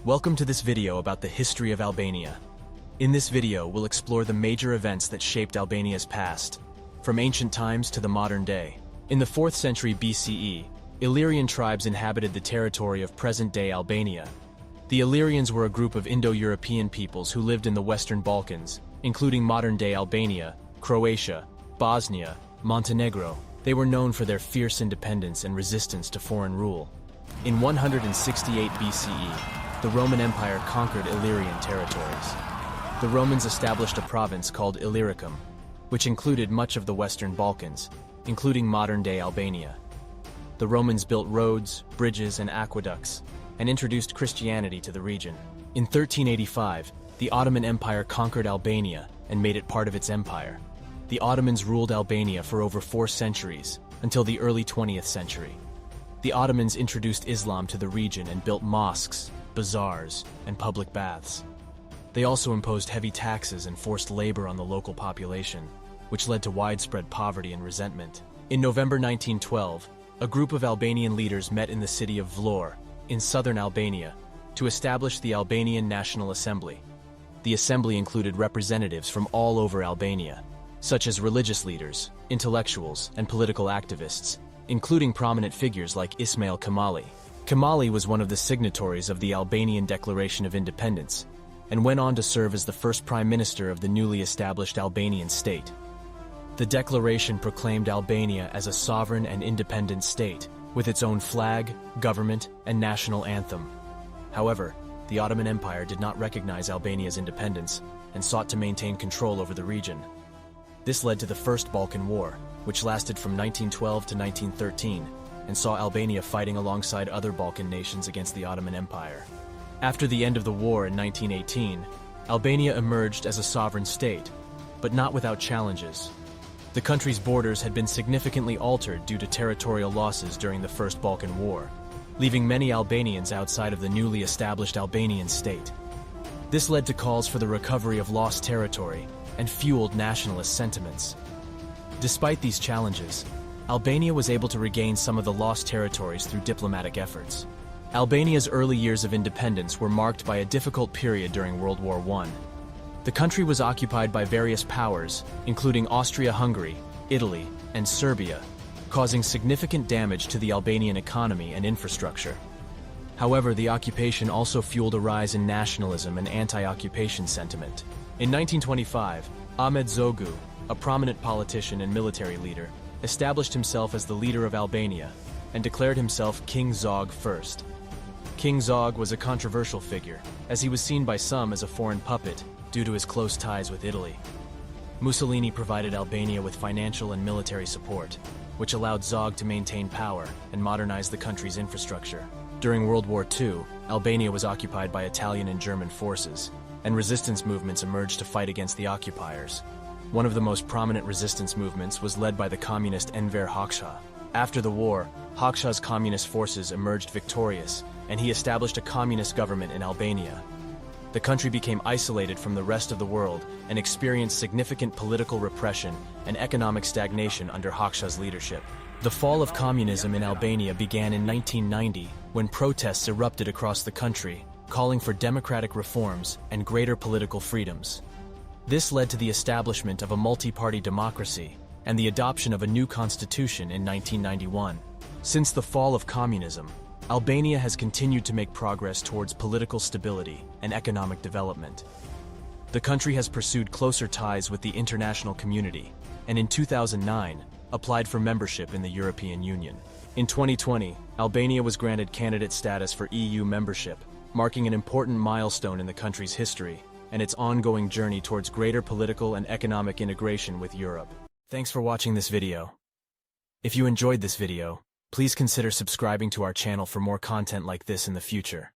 Welcome to this video about the history of Albania. In this video, we'll explore the major events that shaped Albania's past, from ancient times to the modern day. In the 4th century BCE, Illyrian tribes inhabited the territory of present-day Albania. The Illyrians were a group of Indo-European peoples who lived in the Western Balkans, including modern-day Albania, Croatia, Bosnia, Montenegro. They were known for their fierce independence and resistance to foreign rule. In 168 BCE, the Roman Empire conquered Illyrian territories. The Romans established a province called Illyricum, which included much of the Western Balkans, including modern-day Albania. The Romans built roads, bridges, and aqueducts, and introduced Christianity to the region. In 1385, the Ottoman Empire conquered Albania and made it part of its empire. The Ottomans ruled Albania for over 4 centuries, until the early 20th century. The Ottomans introduced Islam to the region and built mosques, bazaars, and public baths. They also imposed heavy taxes and forced labor on the local population, which led to widespread poverty and resentment. In November 1912, a group of Albanian leaders met in the city of Vlorë, in southern Albania, to establish the Albanian National Assembly. The assembly included representatives from all over Albania, such as religious leaders, intellectuals, and political activists, including prominent figures like Ismail Kemali. Kemali was one of the signatories of the Albanian Declaration of Independence, and went on to serve as the first prime minister of the newly established Albanian state. The declaration proclaimed Albania as a sovereign and independent state, with its own flag, government, and national anthem. However, the Ottoman Empire did not recognize Albania's independence and sought to maintain control over the region. This led to the First Balkan War, which lasted from 1912 to 1913, and saw Albania fighting alongside other Balkan nations against the Ottoman Empire. After the end of the war in 1918, Albania emerged as a sovereign state, but not without challenges. The country's borders had been significantly altered due to territorial losses during the First Balkan War, leaving many Albanians outside of the newly established Albanian state. This led to calls for the recovery of lost territory and fueled nationalist sentiments. Despite these challenges, Albania was able to regain some of the lost territories through diplomatic efforts. Albania's early years of independence were marked by a difficult period during World War I. The country was occupied by various powers, including Austria-Hungary, Italy, and Serbia, causing significant damage to the Albanian economy and infrastructure. However, the occupation also fueled a rise in nationalism and anti-occupation sentiment. In 1925, Ahmet Zogu, a prominent politician and military leader, established himself as the leader of Albania and declared himself King Zog I. King Zog was a controversial figure, as he was seen by some as a foreign puppet due to his close ties with Italy. Mussolini provided Albania with financial and military support, which allowed Zog to maintain power and modernize the country's infrastructure. During World War II, Albania was occupied by Italian and German forces, and resistance movements emerged to fight against the occupiers. One of the most prominent resistance movements was led by the communist Enver Hoxha. After the war, Hoxha's communist forces emerged victorious, and he established a communist government in Albania. The country became isolated from the rest of the world and experienced significant political repression and economic stagnation under Hoxha's leadership. The fall of communism in Albania began in 1990, when protests erupted across the country, calling for democratic reforms and greater political freedoms. This led to the establishment of a multi-party democracy and the adoption of a new constitution in 1991. Since the fall of communism, Albania has continued to make progress towards political stability and economic development. The country has pursued closer ties with the international community, and in 2009, applied for membership in the European Union. In 2020, Albania was granted candidate status for EU membership, marking an important milestone in the country's history and its ongoing journey towards greater political and economic integration with Europe. Thanks for watching this video. If you enjoyed this video, please consider subscribing to our channel for more content like this in the future.